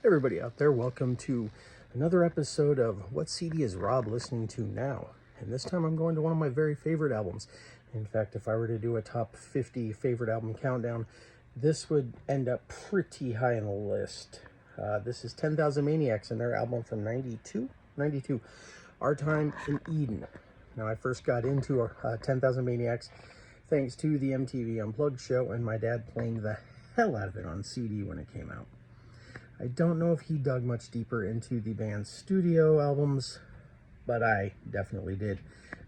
Everybody out there, welcome to another episode of What CD is Rob listening to now? And this time I'm going to one of my very favorite albums. In fact, if I were to do a top 50 favorite album countdown, this would end up pretty high on the list. This is 10,000 Maniacs and their album from 92, Our Time in Eden. Now, I first got into 10,000 Maniacs thanks to the MTV Unplugged show and my dad playing the hell out of it on CD when it came out. I don't know if he dug much deeper into the band's studio albums, but I definitely did.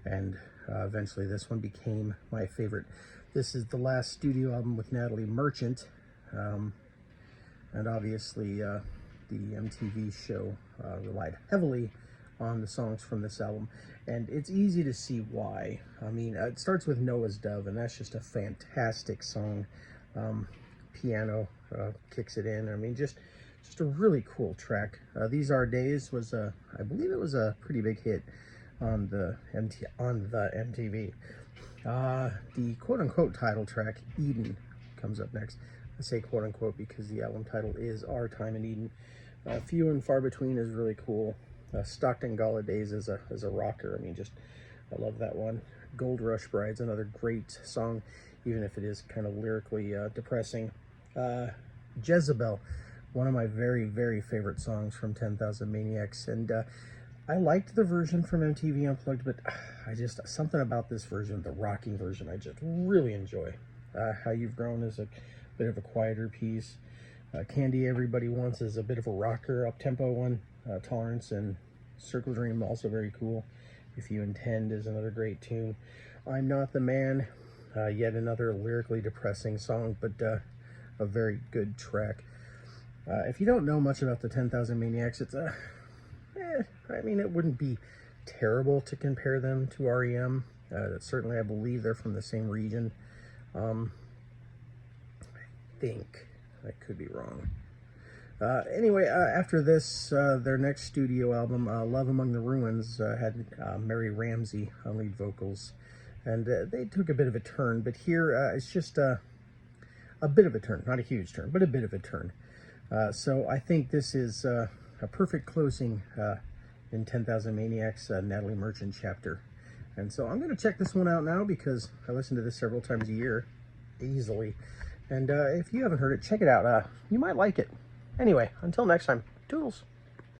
And eventually this one became my favorite. This is the last studio album with Natalie Merchant. And obviously the MTV show relied heavily on the songs from this album. And it's easy to see why. I mean, it starts with Noah's Dove, and that's just a fantastic song. Piano kicks it in. I mean, just a really cool track. These Are Days was I believe it was a pretty big hit on the MTV. The quote-unquote title track, Eden, comes up next. I say quote-unquote because the album title is Our Time in Eden. Few and Far Between is really cool. Stockton Gala Days is a rocker. I mean, I love that one. Gold Rush Bride's another great song, even if it is kind of lyrically depressing. Jezebel, one of my very, very favorite songs from 10,000 Maniacs. And I liked the version from MTV Unplugged, but something about this version, the rocking version, I just really enjoy. How You've Grown is a bit of a quieter piece. Candy Everybody Wants is a bit of a rocker, up-tempo one. Tolerance and Circle Dream, also very cool. If You Intend is another great tune. I'm Not the Man, yet another lyrically depressing song, but a very good track. If you don't know much about the 10,000 Maniacs, it's I mean, it wouldn't be terrible to compare them to REM. Certainly, I believe they're from the same region. I think. I could be wrong. Anyway, after this, their next studio album, Love Among the Ruins, had Mary Ramsey on lead vocals. And they took a bit of a turn, but here it's just a bit of a turn. Not a huge turn, but a bit of a turn. So I think this is a perfect closing in 10,000 Maniacs, Natalie Merchant chapter. And so I'm going to check this one out now because I listen to this several times a year, easily. And if you haven't heard it, check it out. You might like it. Anyway, until next time, toodles.